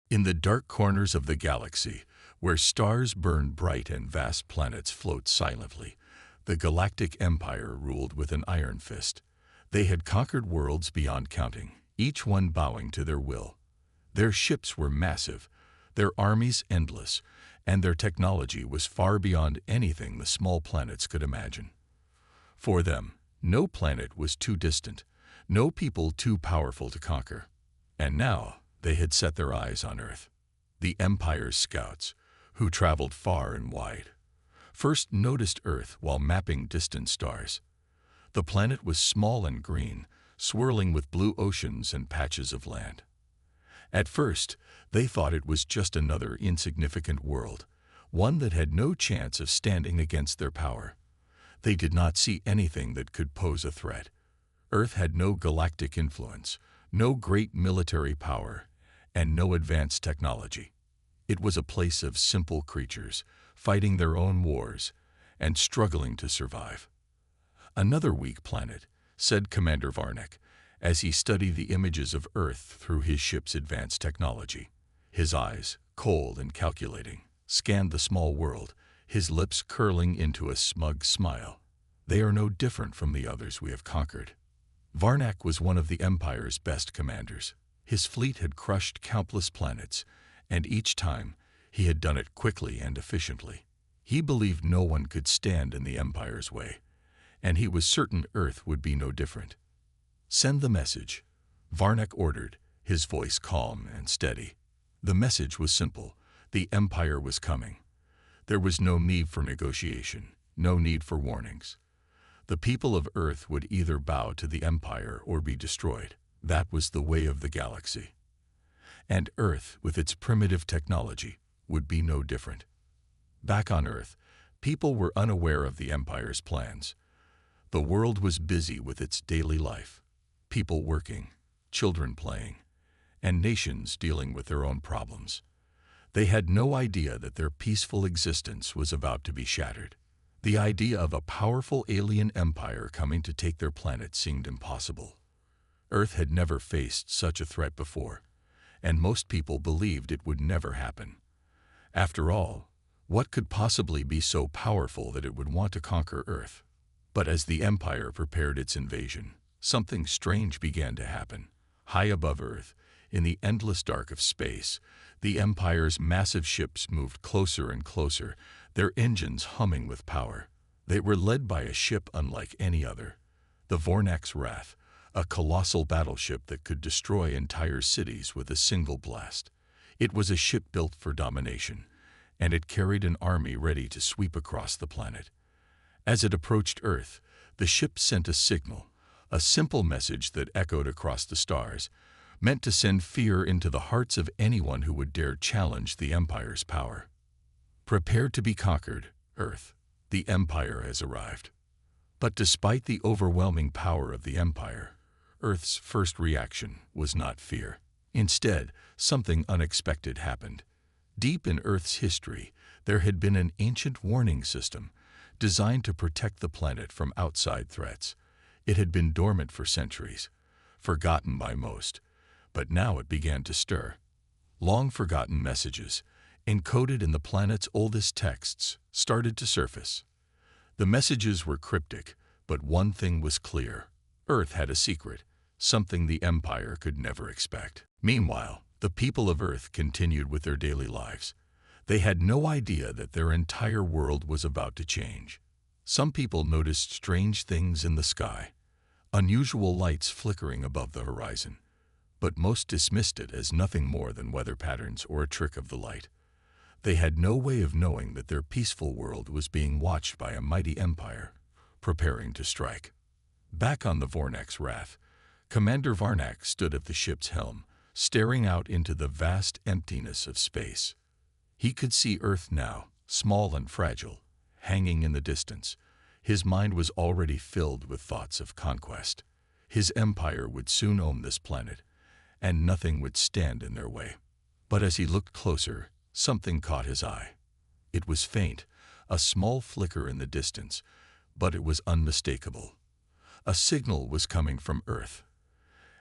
In the dark corners of the galaxy, where stars burn bright and vast planets float silently, the Galactic Empire ruled with an iron fist. They had conquered worlds beyond counting, each one bowing to their will. Their ships were massive, their armies endless, and their technology was far beyond anything the small planets could imagine. For them, no planet was too distant, no people too powerful to conquer. And now they had set their eyes on Earth. The Empire's scouts, who traveled far and wide, first noticed Earth while mapping distant stars. The planet was small and green, swirling with blue oceans and patches of land. At first, they thought it was just another insignificant world, one that had no chance of standing against their power. They did not see anything that could pose a threat. Earth had no galactic influence, no great military power, and no advanced technology. It was a place of simple creatures, fighting their own wars and struggling to survive. "Another weak planet," said Commander Varnak, as he studied the images of Earth through his ship's advanced technology. His eyes, cold and calculating, scanned the small world, his lips curling into a smug smile. "They are no different from the others we have conquered." Varnak was one of the Empire's best commanders. His fleet had crushed countless planets, and each time he had done it quickly and efficiently. He believed no one could stand in the Empire's way, and he was certain Earth would be no different. "Send the message," Varnak ordered, his voice calm and steady. The message was simple. The Empire was coming. There was no need for negotiation, no need for warnings. The people of Earth would either bow to the Empire or be destroyed. That was the way of the galaxy. And Earth, with its primitive technology, would be no different. Back on Earth, people were unaware of the Empire's plans. The world was busy with its daily life, people working, children playing, and nations dealing with their own problems. They had no idea that their peaceful existence was about to be shattered. The idea of a powerful alien empire coming to take their planet seemed impossible. Earth had never faced such a threat before, and most people believed it would never happen. After all, what could possibly be so powerful that it would want to conquer Earth? But as the Empire prepared its invasion, something strange began to happen. High above Earth, in the endless dark of space, the Empire's massive ships moved closer and closer, their engines humming with power. They were led by a ship unlike any other, the Vornak's Wrath, a colossal battleship that could destroy entire cities with a single blast. It was a ship built for domination, and it carried an army ready to sweep across the planet. As it approached Earth, the ship sent a signal, a simple message that echoed across the stars, meant to send fear into the hearts of anyone who would dare challenge the Empire's power. "Prepare to be conquered, Earth. The Empire has arrived." But despite the overwhelming power of the Empire, Earth's first reaction was not fear. Instead, something unexpected happened. Deep in Earth's history, there had been an ancient warning system designed to protect the planet from outside threats. It had been dormant for centuries, forgotten by most, but now it began to stir. Long-forgotten messages, encoded in the planet's oldest texts, started to surface. The messages were cryptic, but one thing was clear. Earth had a secret, something the Empire could never expect. Meanwhile, the people of Earth continued with their daily lives. They had no idea that their entire world was about to change. Some people noticed strange things in the sky, unusual lights flickering above the horizon, but most dismissed it as nothing more than weather patterns or a trick of the light. They had no way of knowing that their peaceful world was being watched by a mighty empire, preparing to strike. Back on the Vornak's Wrath, Commander Varnak stood at the ship's helm, staring out into the vast emptiness of space. He could see Earth now, small and fragile, hanging in the distance. His mind was already filled with thoughts of conquest. His empire would soon own this planet, and nothing would stand in their way. But as he looked closer, something caught his eye. It was faint, a small flicker in the distance, but it was unmistakable. A signal was coming from Earth.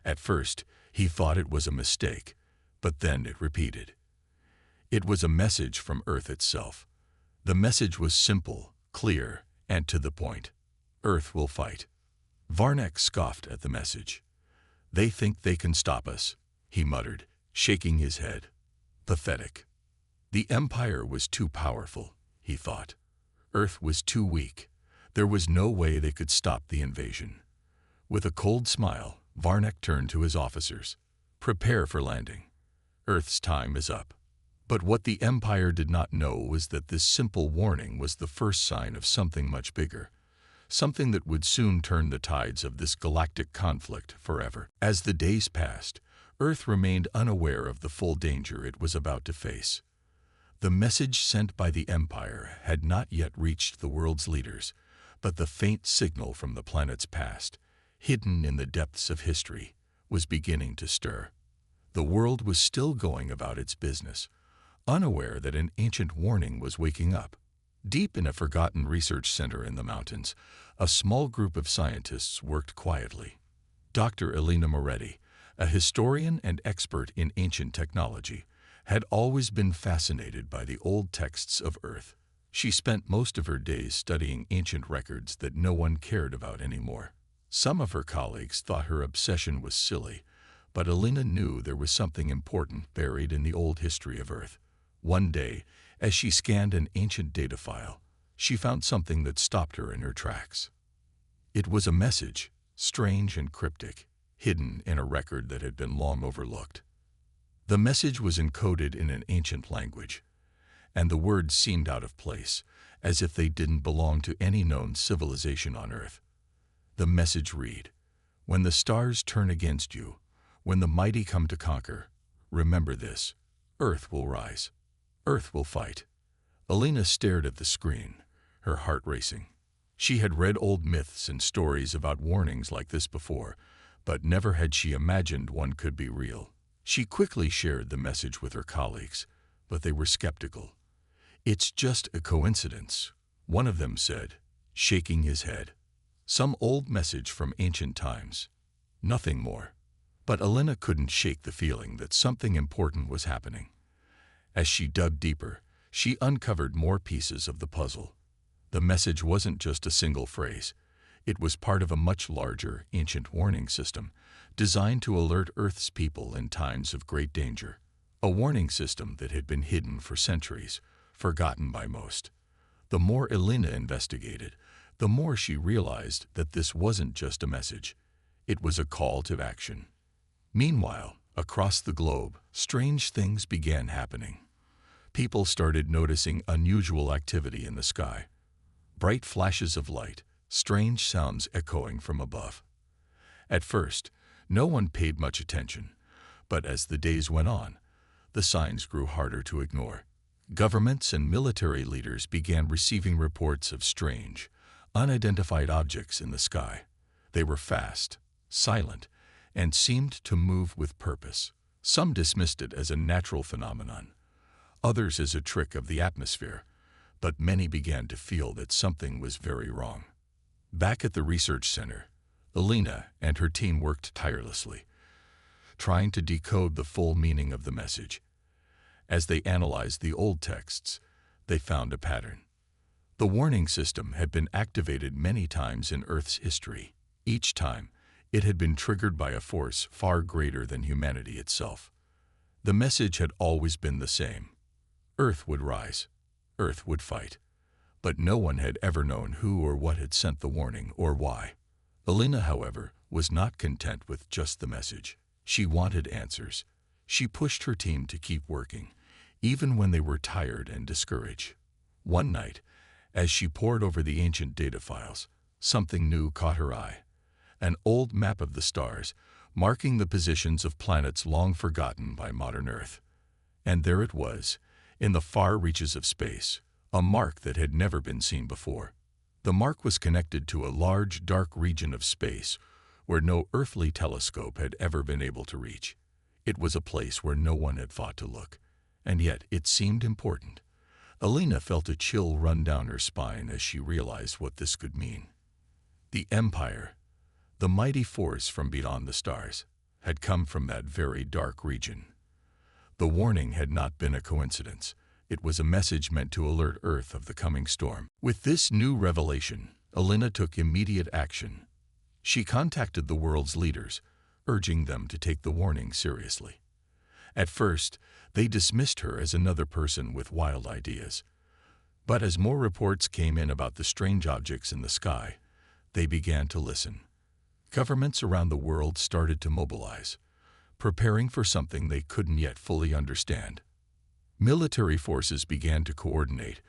At first, he thought it was a mistake, But then it repeated. It was a message from Earth itself. The message was simple, clear, and to the point. Earth will fight. Varnak scoffed at the message. They think they can stop us, he muttered, shaking his head. Pathetic. The Empire was too powerful, he thought. Earth was too weak. There was no way they could stop the invasion. With a cold smile, Varnak turned to his officers. Prepare for landing. Earth's time is up. But what the Empire did not know was that this simple warning was the first sign of something much bigger. Something that would soon turn the tides of this galactic conflict forever. As the days passed, Earth remained unaware of the full danger it was about to face. The message sent by the Empire had not yet reached the world's leaders, but the faint signal from the planet's past, hidden in the depths of history, was beginning to stir. The world was still going about its business, unaware that an ancient warning was waking up. Deep in a forgotten research center in the mountains, a small group of scientists worked quietly. Dr. Elena Moretti, a historian and expert in ancient technology, had always been fascinated by the old texts of Earth. She spent most of her days studying ancient records that no one cared about anymore. Some of her colleagues thought her obsession was silly, but Elena knew there was something important buried in the old history of Earth. One day, as she scanned an ancient data file, she found something that stopped her in her tracks. It was a message, strange and cryptic, hidden in a record that had been long overlooked. The message was encoded in an ancient language, and the words seemed out of place, as if they didn't belong to any known civilization on Earth. The message read, "When the stars turn against you, when the mighty come to conquer, remember this, Earth will rise. Earth will fight." Elena stared at the screen, her heart racing. She had read old myths and stories about warnings like this before, but never had she imagined one could be real. She quickly shared the message with her colleagues, but they were skeptical. "It's just a coincidence," one of them said, shaking his head. "Some old message from ancient times. Nothing more." But Elena couldn't shake the feeling that something important was happening. As she dug deeper, she uncovered more pieces of the puzzle. The message wasn't just a single phrase. It was part of a much larger, ancient warning system, designed to alert Earth's people in times of great danger. A warning system that had been hidden for centuries, forgotten by most. The more Elena investigated, the more she realized that this wasn't just a message. It was a call to action. Meanwhile, across the globe, strange things began happening. People started noticing unusual activity in the sky. Bright flashes of light, strange sounds echoing from above. At first, no one paid much attention, but as the days went on, the signs grew harder to ignore. Governments and military leaders began receiving reports of strange, unidentified objects in the sky. They were fast, silent, and seemed to move with purpose. Some dismissed it as a natural phenomenon, others as a trick of the atmosphere, but many began to feel that something was very wrong. Back at the research center, Elena and her team worked tirelessly, trying to decode the full meaning of the message. As they analyzed the old texts, they found a pattern. The warning system had been activated many times in Earth's history. Each time, it had been triggered by a force far greater than humanity itself. The message had always been the same. Earth would rise. Earth would fight. But no one had ever known who or what had sent the warning or why. Elena, however, was not content with just the message. She wanted answers. She pushed her team to keep working, even when they were tired and discouraged. One night, as she pored over the ancient data files, something new caught her eye. An old map of the stars, marking the positions of planets long forgotten by modern Earth. And there it was, in the far reaches of space, a mark that had never been seen before. The mark was connected to a large, dark region of space where no earthly telescope had ever been able to reach. It was a place where no one had thought to look, and yet it seemed important. Elena felt a chill run down her spine as she realized what this could mean. The Empire, the mighty force from beyond the stars, had come from that very dark region. The warning had not been a coincidence. It was a message meant to alert Earth of the coming storm. With this new revelation, Alina took immediate action. She contacted the world's leaders, urging them to take the warning seriously. At first, they dismissed her as another person with wild ideas. But as more reports came in about the strange objects in the sky, they began to listen. Governments around the world started to mobilize, preparing for something they couldn't yet fully understand. Military forces began to coordinate,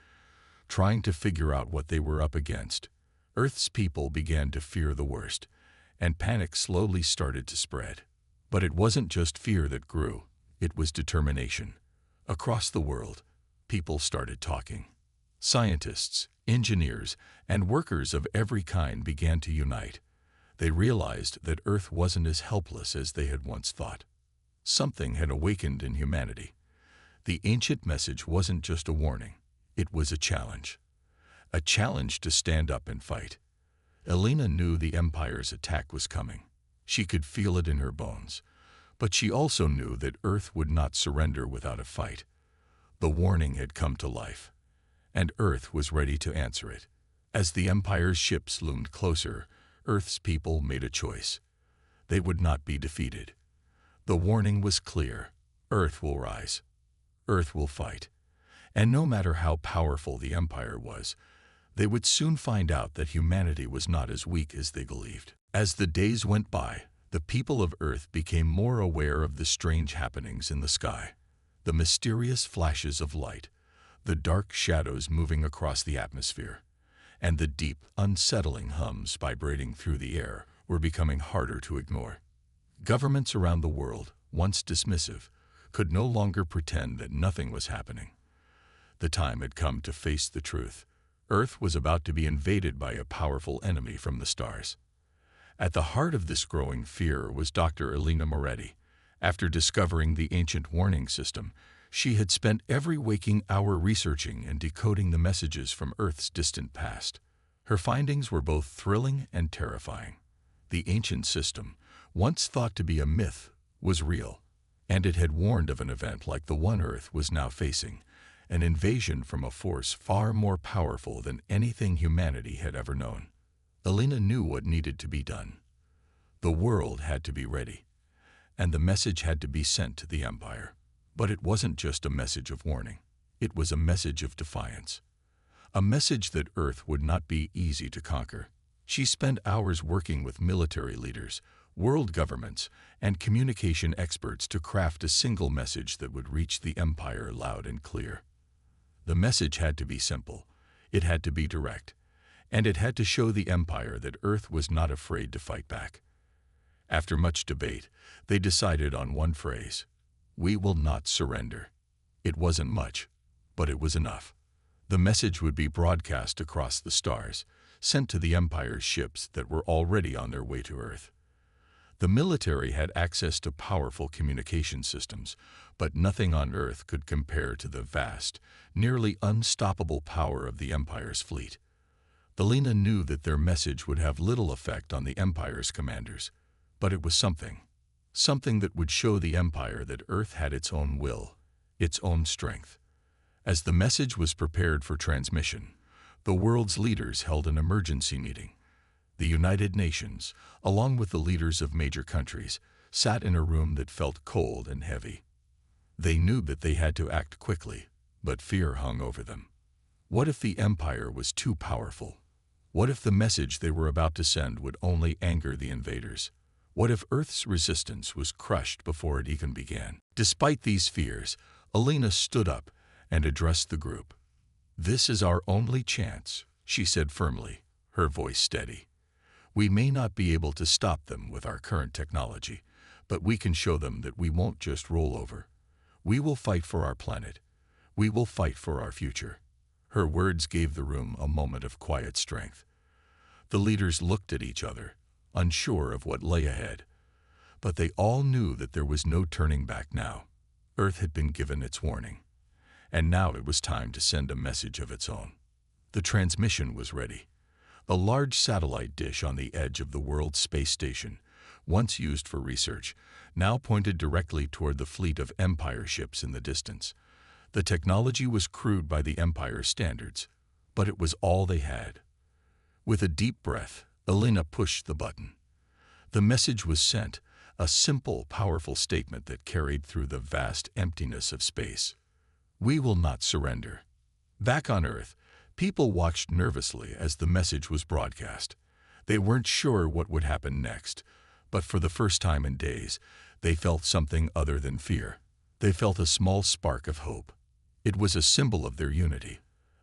trying to figure out what they were up against. Earth's people began to fear the worst, and panic slowly started to spread. But it wasn't just fear that grew, it was determination. Across the world, people started talking. Scientists, engineers, and workers of every kind began to unite. They realized that Earth wasn't as helpless as they had once thought. Something had awakened in humanity. The ancient message wasn't just a warning, it was a challenge. A challenge to stand up and fight. Alina knew the Empire's attack was coming. She could feel it in her bones. But she also knew that Earth would not surrender without a fight. The warning had come to life, and Earth was ready to answer it. As the Empire's ships loomed closer, Earth's people made a choice. They would not be defeated. The warning was clear. Earth will rise. Earth will fight. And no matter how powerful the Empire was, they would soon find out that humanity was not as weak as they believed. As the days went by, the people of Earth became more aware of the strange happenings in the sky. The mysterious flashes of light, the dark shadows moving across the atmosphere, and the deep, unsettling hums vibrating through the air were becoming harder to ignore. Governments around the world, once dismissive, could no longer pretend that nothing was happening. The time had come to face the truth. Earth was about to be invaded by a powerful enemy from the stars. At the heart of this growing fear was Dr. Alina Moretti. After discovering the ancient warning system, she had spent every waking hour researching and decoding the messages from Earth's distant past. Her findings were both thrilling and terrifying. The ancient system, once thought to be a myth, was real, and it had warned of an event like the one Earth was now facing, an invasion from a force far more powerful than anything humanity had ever known. Alina knew what needed to be done. The world had to be ready, and the message had to be sent to the Empire. But it wasn't just a message of warning. It was a message of defiance. A message that Earth would not be easy to conquer. She spent hours working with military leaders, world governments, and communication experts to craft a single message that would reach the Empire loud and clear. The message had to be simple, it had to be direct, and it had to show the Empire that Earth was not afraid to fight back. After much debate, they decided on one phrase: "We will not surrender." It wasn't much, but it was enough. The message would be broadcast across the stars, sent to the Empire's ships that were already on their way to Earth. The military had access to powerful communication systems, but nothing on Earth could compare to the vast, nearly unstoppable power of the Empire's fleet. Alina knew that their message would have little effect on the Empire's commanders, but it was something that would show the Empire that Earth had its own will, its own strength. As the message was prepared for transmission, the world's leaders held an emergency meeting. The United Nations, along with the leaders of major countries, sat in a room that felt cold and heavy. They knew that they had to act quickly, but fear hung over them. What if the Empire was too powerful? What if the message they were about to send would only anger the invaders? What if Earth's resistance was crushed before it even began? Despite these fears, Alina stood up and addressed the group. "This is our only chance," she said firmly, her voice steady. "We may not be able to stop them with our current technology, but we can show them that we won't just roll over. We will fight for our planet. We will fight for our future." Her words gave the room a moment of quiet strength. The leaders looked at each other, unsure of what lay ahead. But they all knew that there was no turning back now. Earth had been given its warning, and now it was time to send a message of its own. The transmission was ready. A large satellite dish on the edge of the world's space station, once used for research, now pointed directly toward the fleet of Empire ships in the distance. The technology was crude by the Empire's standards, but it was all they had. With a deep breath, Elena pushed the button. The message was sent, a simple, powerful statement that carried through the vast emptiness of space. We will not surrender. Back on Earth, people watched nervously as the message was broadcast. They weren't sure what would happen next, but for the first time in days, they felt something other than fear. They felt a small spark of hope. It was a symbol of their unity,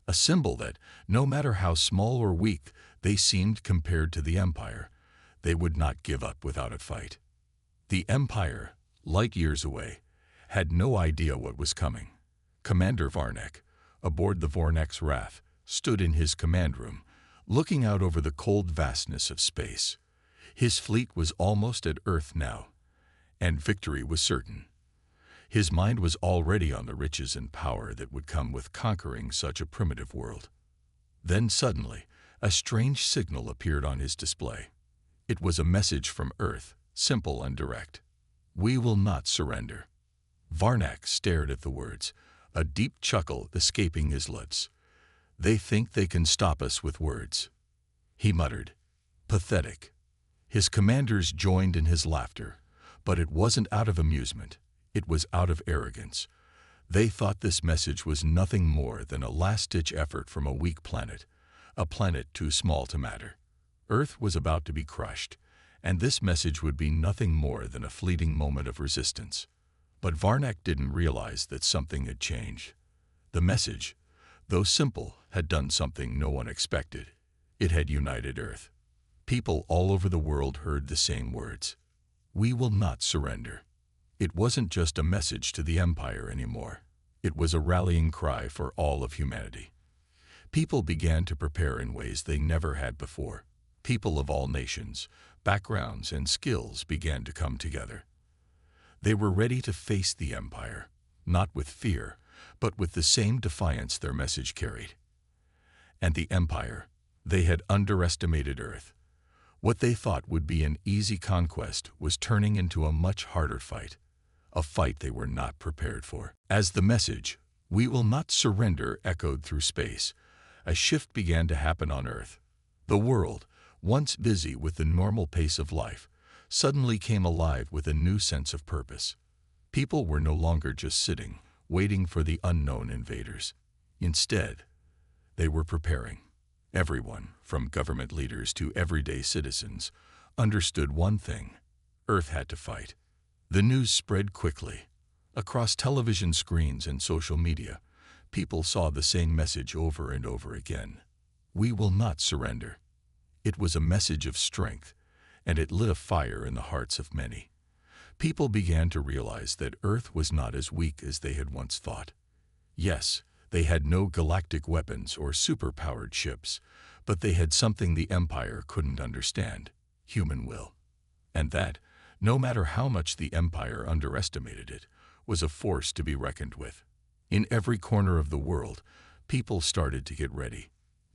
a symbol that, no matter how small or weak they seemed compared to the Empire, they would not give up without a fight. The Empire, light years away, had no idea what was coming. Commander Varnak, aboard the Vornak's Wrath, stood in his command room, looking out over the cold vastness of space. His fleet was almost at Earth now, and victory was certain. His mind was already on the riches and power that would come with conquering such a primitive world. Then suddenly, a strange signal appeared on his display. It was a message from Earth, simple and direct. We will not surrender. Varnak stared at the words, a deep chuckle escaping his lips. They think they can stop us with words. He muttered, pathetic. His commanders joined in his laughter, but it wasn't out of amusement. It was out of arrogance. They thought this message was nothing more than a last-ditch effort from a weak planet, a planet too small to matter. Earth was about to be crushed, and this message would be nothing more than a fleeting moment of resistance. But Varnak didn't realize that something had changed. The message, though simple, had done something no one expected. It had united Earth. People all over the world heard the same words. We will not surrender. It wasn't just a message to the Empire anymore. It was a rallying cry for all of humanity. People began to prepare in ways they never had before. People of all nations, backgrounds, and skills began to come together. They were ready to face the Empire, not with fear, but with the same defiance their message carried. And the Empire, they had underestimated Earth. What they thought would be an easy conquest was turning into a much harder fight, a fight they were not prepared for. As the message, "We will not surrender," echoed through space, a shift began to happen on Earth. The world, once busy with the normal pace of life, suddenly came alive with a new sense of purpose. People were no longer just sitting, waiting for the unknown invaders. Instead, they were preparing. Everyone, from government leaders to everyday citizens, understood one thing: Earth had to fight. The news spread quickly. Across television screens and social media, people saw the same message over and over again. We will not surrender. It was a message of strength, and it lit a fire in the hearts of many. People began to realize that Earth was not as weak as they had once thought. Yes, they had no galactic weapons or super-powered ships, but they had something the Empire couldn't understand: human will. And that, no matter how much the Empire underestimated it, was a force to be reckoned with. In every corner of the world, people started to get ready.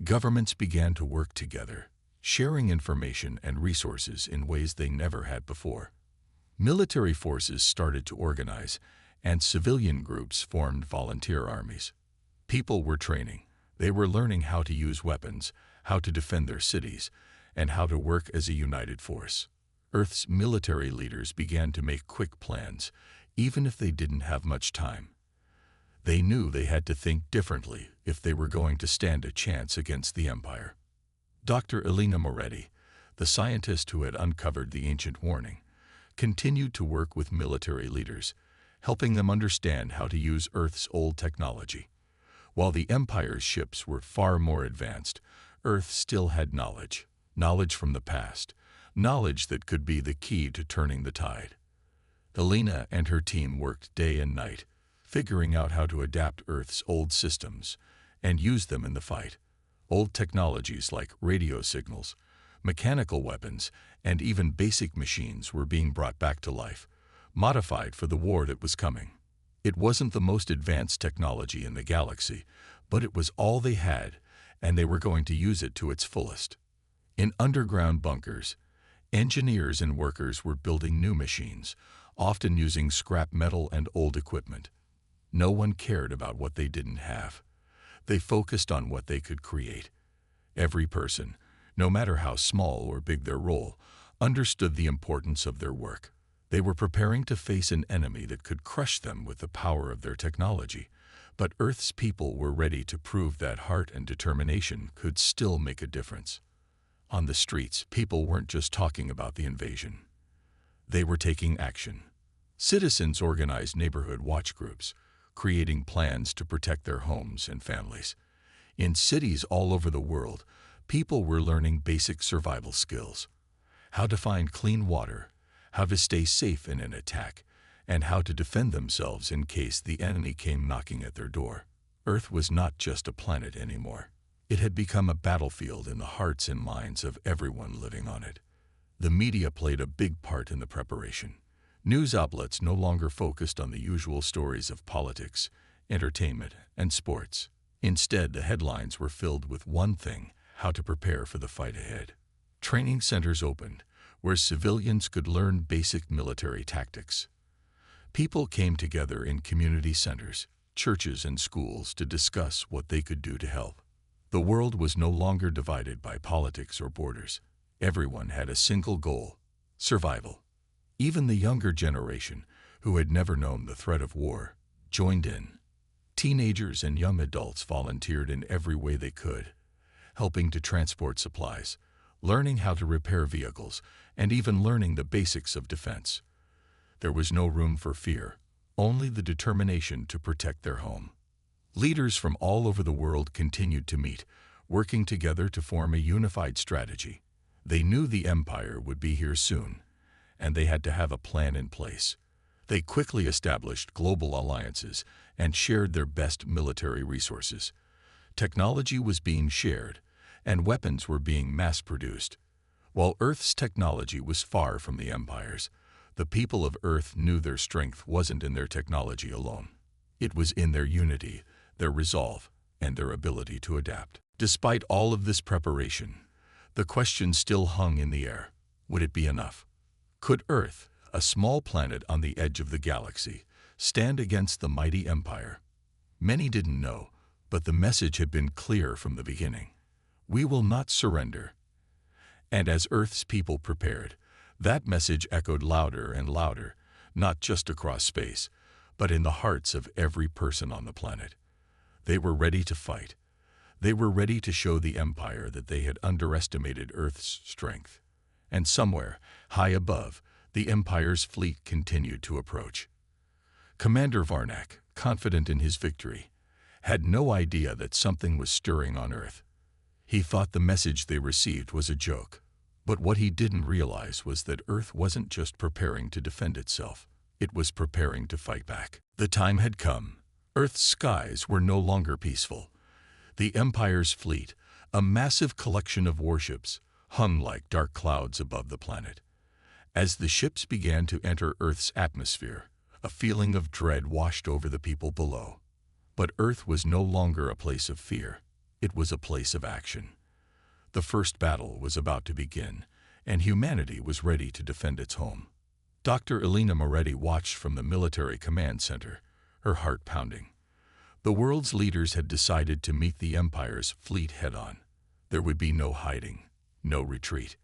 Governments began to work together, sharing information and resources in ways they never had before. Military forces started to organize, and civilian groups formed volunteer armies. People were training. They were learning how to use weapons, how to defend their cities, and how to work as a united force. Earth's military leaders began to make quick plans, even if they didn't have much time. They knew they had to think differently if they were going to stand a chance against the Empire. Dr. Elena Moretti, the scientist who had uncovered the ancient warning, continued to work with military leaders, helping them understand how to use Earth's old technology. While the Empire's ships were far more advanced, Earth still had knowledge from the past, knowledge that could be the key to turning the tide. Elena and her team worked day and night, figuring out how to adapt Earth's old systems and use them in the fight. Old technologies like radio signals, mechanical weapons, and even basic machines were being brought back to life, modified for the war that was coming. It wasn't the most advanced technology in the galaxy, but it was all they had, and they were going to use it to its fullest. In underground bunkers, Engineers and workers were building new machines, often using scrap metal and old equipment. No one cared about what they didn't have. They focused on what they could create. Every person, no matter how small or big their role, understood the importance of their work. They were preparing to face an enemy that could crush them with the power of their technology. But Earth's people were ready to prove that heart and determination could still make a difference. On the streets, people weren't just talking about the invasion. They were taking action. Citizens organized neighborhood watch groups, creating plans to protect their homes and families. In cities all over the world, people were learning basic survival skills: how to find clean water, how to stay safe in an attack, and how to defend themselves in case the enemy came knocking at their door. Earth was not just a planet anymore. It had become a battlefield in the hearts and minds of everyone living on it. The media played a big part in the preparation. News outlets no longer focused on the usual stories of politics, entertainment, and sports. Instead, the headlines were filled with one thing: how to prepare for the fight ahead. Training centers opened, where civilians could learn basic military tactics. People came together in community centers, churches, and schools to discuss what they could do to help. The world was no longer divided by politics or borders. Everyone had a single goal: survival. Even the younger generation, who had never known the threat of war, joined in. Teenagers and young adults volunteered in every way they could, helping to transport supplies, learning how to repair vehicles, and even learning the basics of defense. There was no room for fear, only the determination to protect their home. Leaders from all over the world continued to meet, working together to form a unified strategy. They knew the empire would be here soon, and they had to have a plan in place. They quickly established global alliances and shared their best military resources. Technology was being shared, and weapons were being mass-produced. While Earth's technology was far from the Empire's, the people of Earth knew their strength wasn't in their technology alone. It was in their unity, their resolve, and their ability to adapt. Despite all of this preparation, the question still hung in the air: would it be enough? Could Earth, a small planet on the edge of the galaxy, stand against the mighty Empire? Many didn't know, but the message had been clear from the beginning: we will not surrender. And as Earth's people prepared, that message echoed louder and louder, not just across space, but in the hearts of every person on the planet. They were ready to fight. They were ready to show the Empire that they had underestimated Earth's strength. And somewhere, high above, the Empire's fleet continued to approach. Commander Varnak, confident in his victory, had no idea that something was stirring on Earth. He thought the message they received was a joke. But what he didn't realize was that Earth wasn't just preparing to defend itself. It was preparing to fight back. The time had come. Earth's skies were no longer peaceful. The Empire's fleet, a massive collection of warships, hung like dark clouds above the planet. As the ships began to enter Earth's atmosphere, a feeling of dread washed over the people below. But Earth was no longer a place of fear. It was a place of action. The first battle was about to begin, and humanity was ready to defend its home. Dr. Elena Moretti watched from the military command center, her heart pounding. The world's leaders had decided to meet the Empire's fleet head-on. There would be no hiding, no retreat.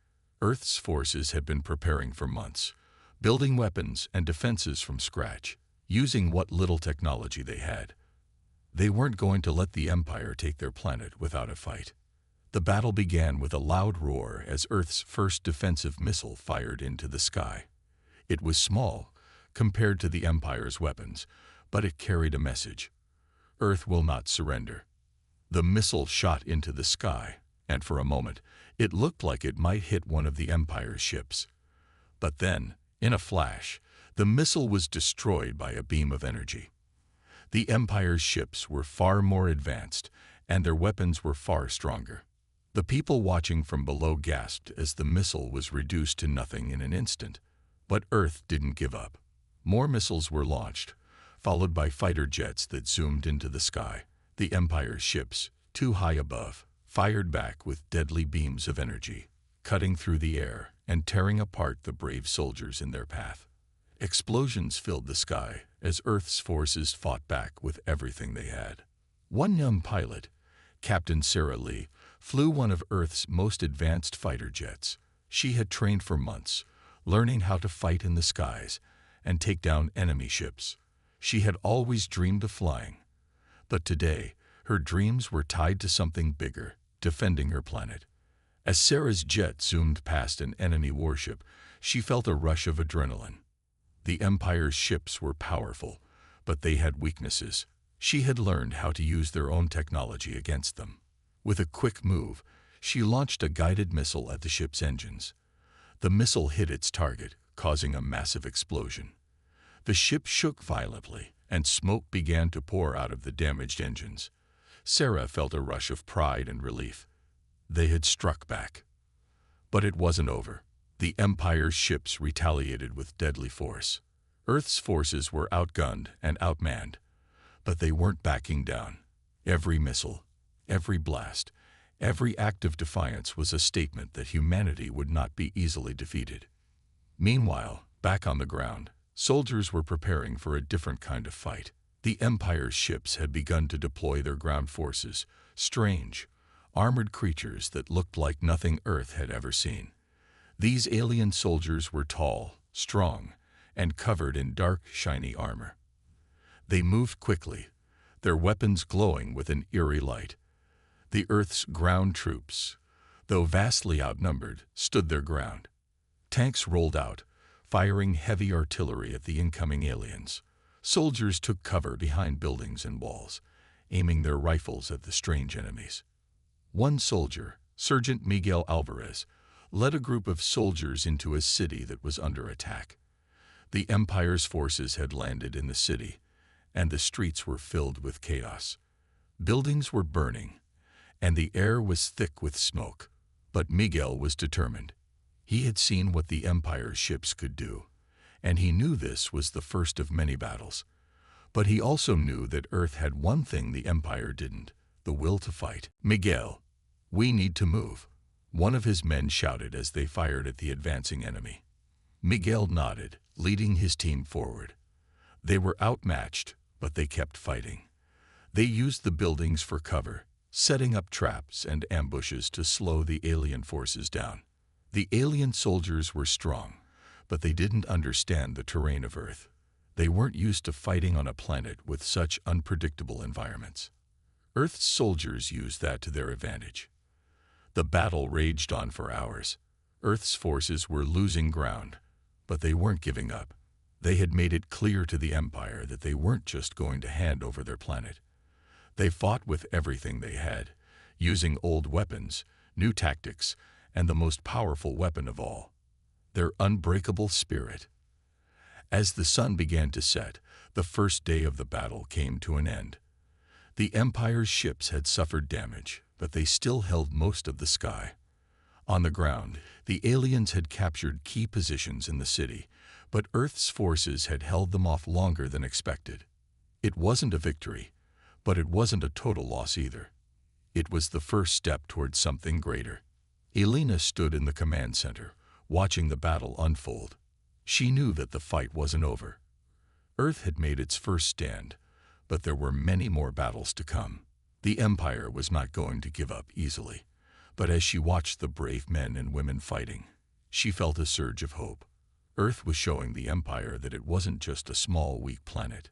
Earth's forces had been preparing for months, building weapons and defenses from scratch, using what little technology they had. They weren't going to let the Empire take their planet without a fight. The battle began with a loud roar as Earth's first defensive missile fired into the sky. It was small compared to the Empire's weapons, but it carried a message: Earth will not surrender. The missile shot into the sky, and for a moment, it looked like it might hit one of the Empire's ships. But then, in a flash, the missile was destroyed by a beam of energy. The Empire's ships were far more advanced, and their weapons were far stronger. The people watching from below gasped as the missile was reduced to nothing in an instant. But Earth didn't give up. More missiles were launched, followed by fighter jets that zoomed into the sky. The Empire's ships, too high above, fired back with deadly beams of energy, cutting through the air and tearing apart the brave soldiers in their path. Explosions filled the sky as Earth's forces fought back with everything they had. One young pilot, Captain Sarah Lee, flew one of Earth's most advanced fighter jets. She had trained for months, learning how to fight in the skies and take down enemy ships. She had always dreamed of flying, but today her dreams were tied to something bigger, defending her planet. As Sarah's jet zoomed past an enemy warship, she felt a rush of adrenaline. The Empire's ships were powerful, but they had weaknesses. She had learned how to use their own technology against them. With a quick move, she launched a guided missile at the ship's engines. The missile hit its target, causing a massive explosion. The ship shook violently, and smoke began to pour out of the damaged engines. Sarah felt a rush of pride and relief. They had struck back. But it wasn't over. The Empire's ships retaliated with deadly force. Earth's forces were outgunned and outmanned, but they weren't backing down. Every missile, every blast, every act of defiance was a statement that humanity would not be easily defeated. Meanwhile, back on the ground, soldiers were preparing for a different kind of fight. The Empire's ships had begun to deploy their ground forces, strange, armored creatures that looked like nothing Earth had ever seen. These alien soldiers were tall, strong, and covered in dark, shiny armor. They moved quickly, their weapons glowing with an eerie light. The Earth's ground troops, though vastly outnumbered, stood their ground. Tanks rolled out, firing heavy artillery at the incoming aliens. Soldiers took cover behind buildings and walls, aiming their rifles at the strange enemies. One soldier, Sergeant Miguel Alvarez, led a group of soldiers into a city that was under attack. The Empire's forces had landed in the city, and the streets were filled with chaos. Buildings were burning, and the air was thick with smoke. But Miguel was determined. He had seen what the Empire's ships could do, and he knew this was the first of many battles. But he also knew that Earth had one thing the Empire didn't: the will to fight. "Miguel, we need to move," one of his men shouted as they fired at the advancing enemy. Miguel nodded, leading his team forward. They were outmatched, but they kept fighting. They used the buildings for cover, setting up traps and ambushes to slow the alien forces down. The alien soldiers were strong, but they didn't understand the terrain of Earth. They weren't used to fighting on a planet with such unpredictable environments. Earth's soldiers used that to their advantage. The battle raged on for hours. Earth's forces were losing ground, but they weren't giving up. They had made it clear to the Empire that they weren't just going to hand over their planet. They fought with everything they had, using old weapons, new tactics, and the most powerful weapon of all: their unbreakable spirit. As the sun began to set, the first day of the battle came to an end. The Empire's ships had suffered damage, but they still held most of the sky. On the ground, the aliens had captured key positions in the city, but Earth's forces had held them off longer than expected. It wasn't a victory, but it wasn't a total loss either. It was the first step towards something greater. Elena stood in the command center, watching the battle unfold. She knew that the fight wasn't over. Earth had made its first stand, but there were many more battles to come. The Empire was not going to give up easily, but as she watched the brave men and women fighting, she felt a surge of hope. Earth was showing the Empire that it wasn't just a small, weak planet.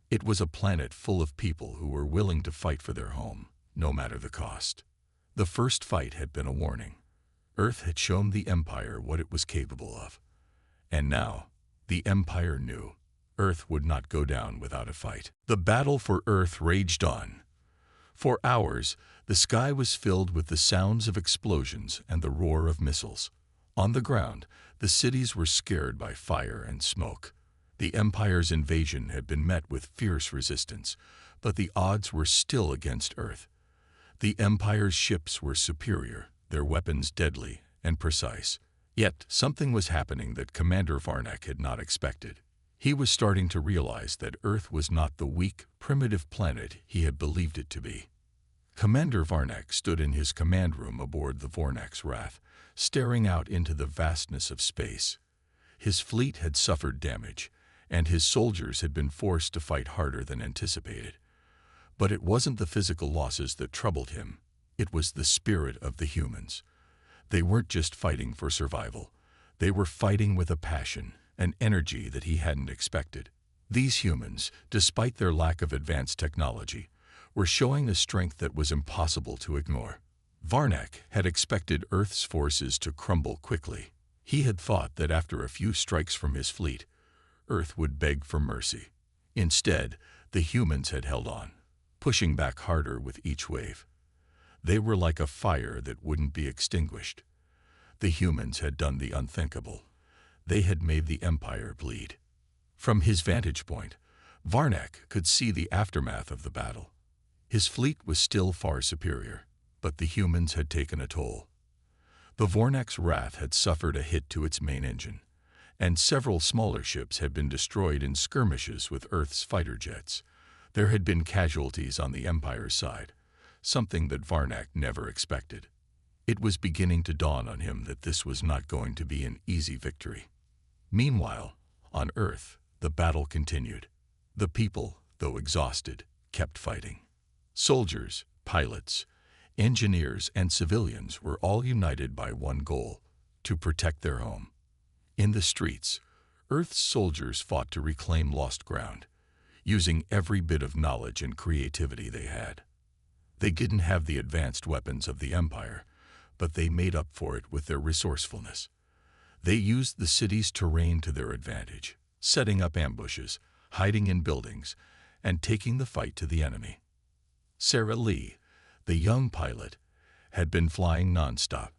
It was a planet full of people who were willing to fight for their home, no matter the cost. The first fight had been a warning. Earth had shown the Empire what it was capable of. And now, the Empire knew Earth would not go down without a fight. The battle for Earth raged on. For hours, the sky was filled with the sounds of explosions and the roar of missiles. On the ground, the cities were scared by fire and smoke. The Empire's invasion had been met with fierce resistance, but the odds were still against Earth. The Empire's ships were superior, their weapons deadly and precise. Yet something was happening that Commander Varnak had not expected. He was starting to realize that Earth was not the weak, primitive planet he had believed it to be. Commander Varnak stood in his command room aboard the Vornak's Wrath, staring out into the vastness of space. His fleet had suffered damage, and his soldiers had been forced to fight harder than anticipated. But it wasn't the physical losses that troubled him. It was the spirit of the humans. They weren't just fighting for survival. They were fighting with a passion, an energy that he hadn't expected. These humans, despite their lack of advanced technology, were showing a strength that was impossible to ignore. Varnak had expected Earth's forces to crumble quickly. He had thought that after a few strikes from his fleet, Earth would beg for mercy. Instead, the humans had held on, pushing back harder with each wave. They were like a fire that wouldn't be extinguished. The humans had done the unthinkable. They had made the Empire bleed. From his vantage point, Varnak could see the aftermath of the battle. His fleet was still far superior, but the humans had taken a toll. The Vornak's Wrath had suffered a hit to its main engine, and several smaller ships had been destroyed in skirmishes with Earth's fighter jets. There had been casualties on the Empire's side, something that Varnak never expected. It was beginning to dawn on him that this was not going to be an easy victory. Meanwhile, on Earth, the battle continued. The people, though exhausted, kept fighting. Soldiers, pilots, engineers, and civilians were all united by one goal: to protect their home. In the streets, Earth's soldiers fought to reclaim lost ground, using every bit of knowledge and creativity they had. They didn't have the advanced weapons of the Empire, but they made up for it with their resourcefulness. They used the city's terrain to their advantage, setting up ambushes, hiding in buildings, and taking the fight to the enemy. Sarah Lee, the young pilot, had been flying nonstop,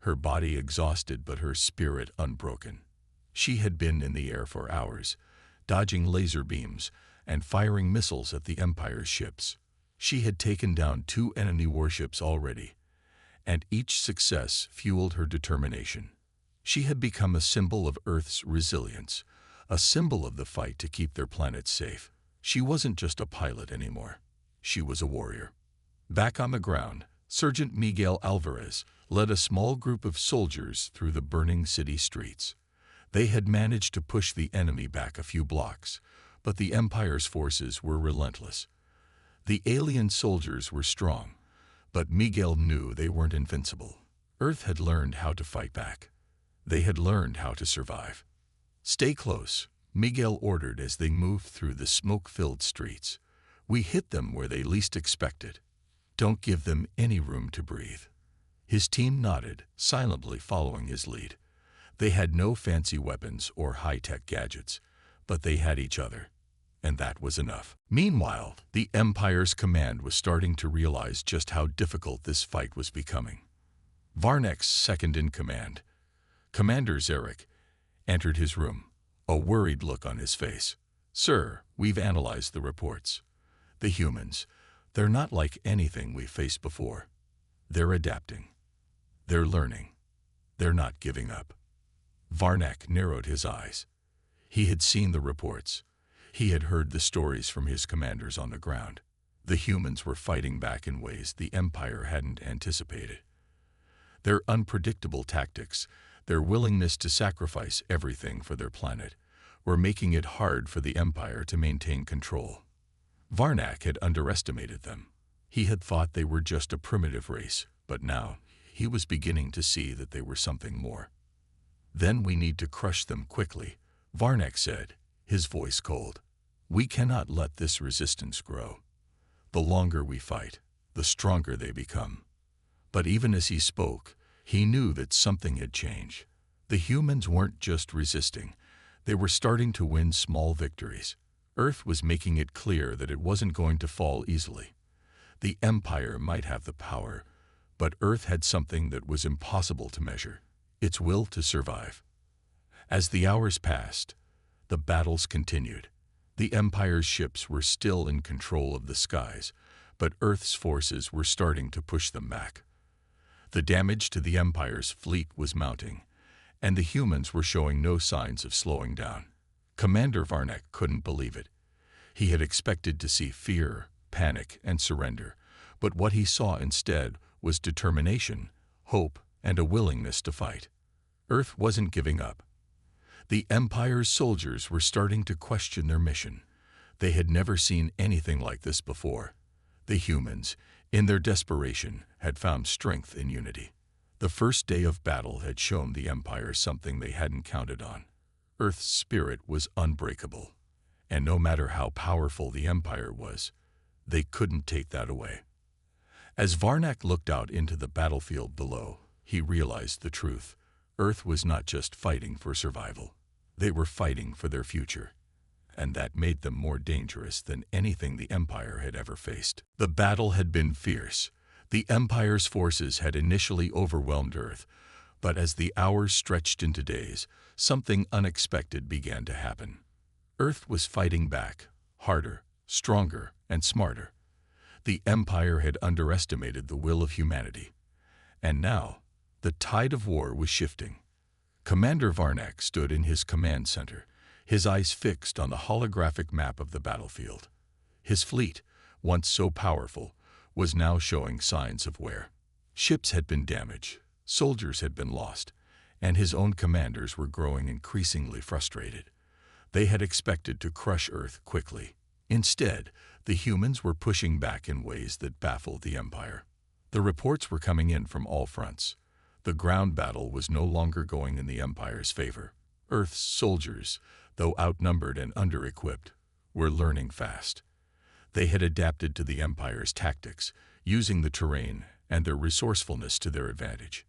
her body exhausted but her spirit unbroken. She had been in the air for hours, dodging laser beams and firing missiles at the Empire's ships. She had taken down 2 enemy warships already, and each success fueled her determination. She had become a symbol of Earth's resilience, a symbol of the fight to keep their planet safe. She wasn't just a pilot anymore. She was a warrior. Back on the ground, Sergeant Miguel Alvarez led a small group of soldiers through the burning city streets. They had managed to push the enemy back a few blocks, but the Empire's forces were relentless. The alien soldiers were strong, but Miguel knew they weren't invincible. Earth had learned how to fight back. They had learned how to survive. "Stay close," Miguel ordered as they moved through the smoke-filled streets. "We hit them where they least expect it. Don't give them any room to breathe." His team nodded, silently following his lead. They had no fancy weapons or high-tech gadgets, but they had each other, and that was enough. Meanwhile, the Empire's command was starting to realize just how difficult this fight was becoming. Varnak's second-in-command, Commander Zarek, entered his room, a worried look on his face. "Sir, we've analyzed the reports. The humans, they're not like anything we've faced before. They're adapting. They're learning. They're not giving up." Varnak narrowed his eyes. He had seen the reports. He had heard the stories from his commanders on the ground. The humans were fighting back in ways the Empire hadn't anticipated. Their unpredictable tactics, their willingness to sacrifice everything for their planet, were making it hard for the Empire to maintain control. Varnak had underestimated them. He had thought they were just a primitive race, but now he was beginning to see that they were something more. "Then we need to crush them quickly," Varnak said, his voice cold. "We cannot let this resistance grow. The longer we fight, the stronger they become." But even as he spoke, he knew that something had changed. The humans weren't just resisting. They were starting to win small victories. Earth was making it clear that it wasn't going to fall easily. The Empire might have the power, but Earth had something that was impossible to measure: its will to survive. As the hours passed, the battles continued. The Empire's ships were still in control of the skies, but Earth's forces were starting to push them back. The damage to the Empire's fleet was mounting, and the humans were showing no signs of slowing down. Commander Varnak couldn't believe it. He had expected to see fear, panic, and surrender, But what he saw instead was determination, hope, and a willingness to fight. Earth wasn't giving up. The Empire's soldiers were starting to question their mission. They had never seen anything like this before. The humans, in their desperation, had found strength in unity. The first day of battle had shown the Empire something they hadn't counted on. Earth's spirit was unbreakable, and no matter how powerful the Empire was, they couldn't take that away. As Varnak looked out into the battlefield below, he realized the truth. Earth was not just fighting for survival. They were fighting for their future, and that made them more dangerous than anything the Empire had ever faced. The battle had been fierce. The Empire's forces had initially overwhelmed Earth, but as the hours stretched into days, something unexpected began to happen. Earth was fighting back, harder, stronger, and smarter. The Empire had underestimated the will of humanity, and now the tide of war was shifting. Commander Varnak stood in his command center, his eyes fixed on the holographic map of the battlefield. His fleet, once so powerful, was now showing signs of wear. Ships had been damaged, soldiers had been lost, and his own commanders were growing increasingly frustrated. They had expected to crush Earth quickly. Instead, the humans were pushing back in ways that baffled the Empire. The reports were coming in from all fronts. The ground battle was no longer going in the Empire's favor. Earth's soldiers, though outnumbered and under-equipped, were learning fast. They had adapted to the Empire's tactics, using the terrain and their resourcefulness to their advantage.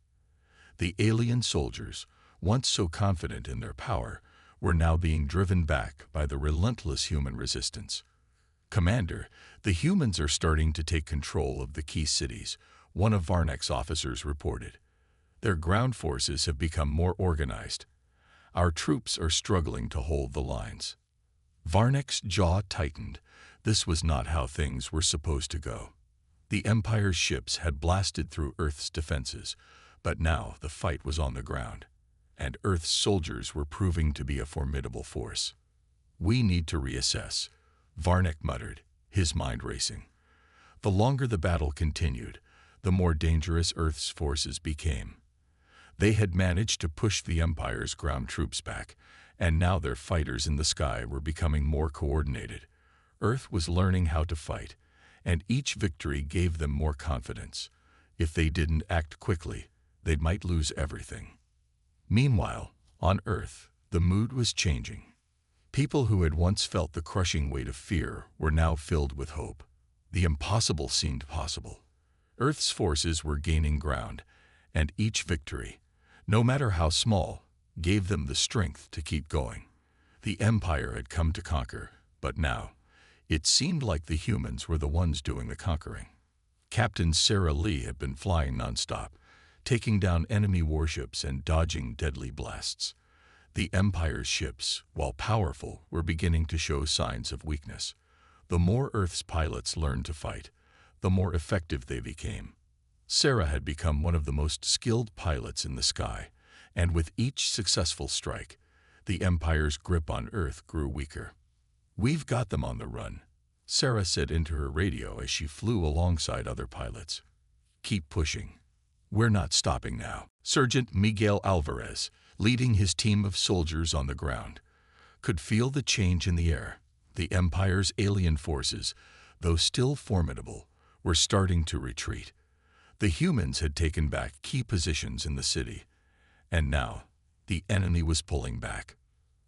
The alien soldiers, once so confident in their power, were now being driven back by the relentless human resistance. "Commander, the humans are starting to take control of the key cities," one of Varnak's officers reported. "Their ground forces have become more organized. Our troops are struggling to hold the lines." Varnak's jaw tightened. This was not how things were supposed to go. The Empire's ships had blasted through Earth's defenses, but now the fight was on the ground, and Earth's soldiers were proving to be a formidable force. "We need to reassess," Varnak muttered, his mind racing. The longer the battle continued, the more dangerous Earth's forces became. They had managed to push the Empire's ground troops back, and now their fighters in the sky were becoming more coordinated. Earth was learning how to fight, and each victory gave them more confidence. If they didn't act quickly, they might lose everything. Meanwhile, on Earth, the mood was changing. People who had once felt the crushing weight of fear were now filled with hope. The impossible seemed possible. Earth's forces were gaining ground, and each victory, no matter how small, gave them the strength to keep going. The Empire had come to conquer, but now, it seemed like the humans were the ones doing the conquering. Captain Sarah Lee had been flying nonstop, taking down enemy warships and dodging deadly blasts. The Empire's ships, while powerful, were beginning to show signs of weakness. The more Earth's pilots learned to fight, the more effective they became. Sarah had become one of the most skilled pilots in the sky, and with each successful strike, the Empire's grip on Earth grew weaker. "We've got them on the run," Sarah said into her radio as she flew alongside other pilots. "Keep pushing. We're not stopping now." Sergeant Miguel Alvarez, leading his team of soldiers on the ground, could feel the change in the air. The Empire's alien forces, though still formidable, were starting to retreat. The humans had taken back key positions in the city, and now the enemy was pulling back.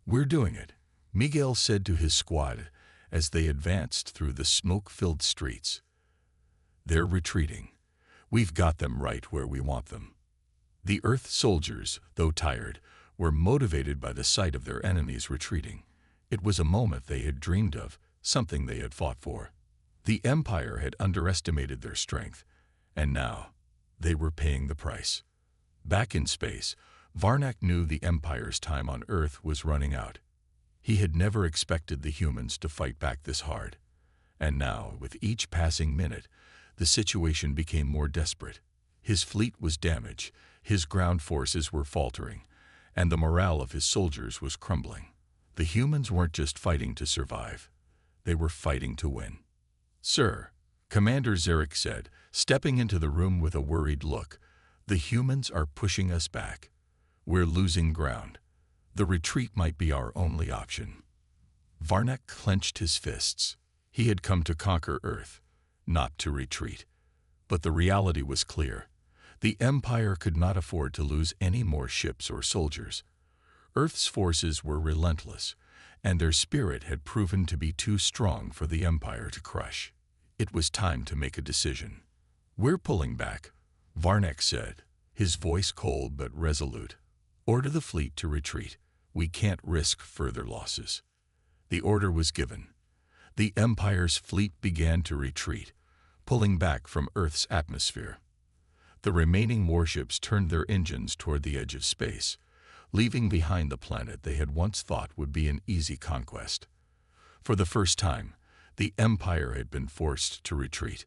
"We're doing it," Miguel said to his squad as they advanced through the smoke-filled streets. "They're retreating. We've got them right where we want them." The Earth soldiers, though tired, were motivated by the sight of their enemies retreating. It was a moment they had dreamed of, something they had fought for. The Empire had underestimated their strength, and now they were paying the price. Back in space, Varnak knew the Empire's time on Earth was running out. He had never expected the humans to fight back this hard. And now, with each passing minute, the situation became more desperate. His fleet was damaged, his ground forces were faltering, and the morale of his soldiers was crumbling. The humans weren't just fighting to survive. They were fighting to win. "Sir," Commander Zarek said, stepping into the room with a worried look. The humans are pushing us back. We're losing ground. The retreat might be our only option. Varnak clenched his fists. He had come to conquer Earth, not to retreat. But the reality was clear. The Empire could not afford to lose any more ships or soldiers. Earth's forces were relentless, and their spirit had proven to be too strong for the Empire to crush. It was time to make a decision. "We're pulling back," Varnak said, his voice cold but resolute. "Order the fleet to retreat. We can't risk further losses." The order was given. The Empire's fleet began to retreat, pulling back from Earth's atmosphere. The remaining warships turned their engines toward the edge of space, leaving behind the planet they had once thought would be an easy conquest. For the first time, the Empire had been forced to retreat.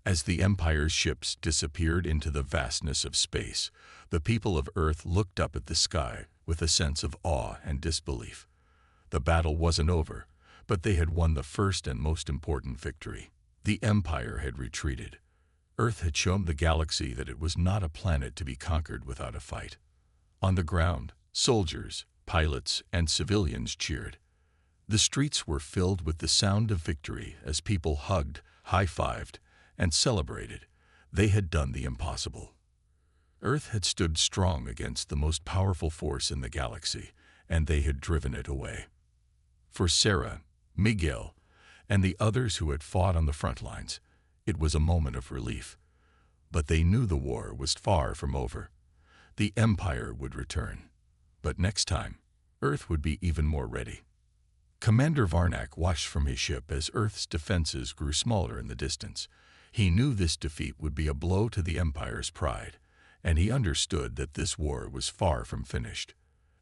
As the Empire's ships disappeared into the vastness of space, the people of Earth looked up at the sky with a sense of awe and disbelief. The battle wasn't over, but they had won the first and most important victory. The Empire had retreated. Earth had shown the galaxy that it was not a planet to be conquered without a fight. On the ground, soldiers, pilots, and civilians cheered. The streets were filled with the sound of victory as people hugged, high-fived, and celebrated. They had done the impossible. Earth had stood strong against the most powerful force in the galaxy, and they had driven it away. For Sarah, Miguel, and the others who had fought on the front lines, it was a moment of relief. But they knew the war was far from over. The Empire would return. But next time, Earth would be even more ready. Commander Varnak watched from his ship as Earth's defenses grew smaller in the distance. He knew this defeat would be a blow to the Empire's pride, and he understood that this war was far from finished.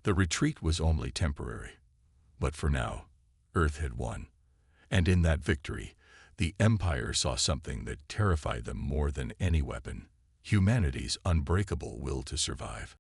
The retreat was only temporary. But for now, Earth had won. And in that victory, the Empire saw something that terrified them more than any weapon: humanity's unbreakable will to survive.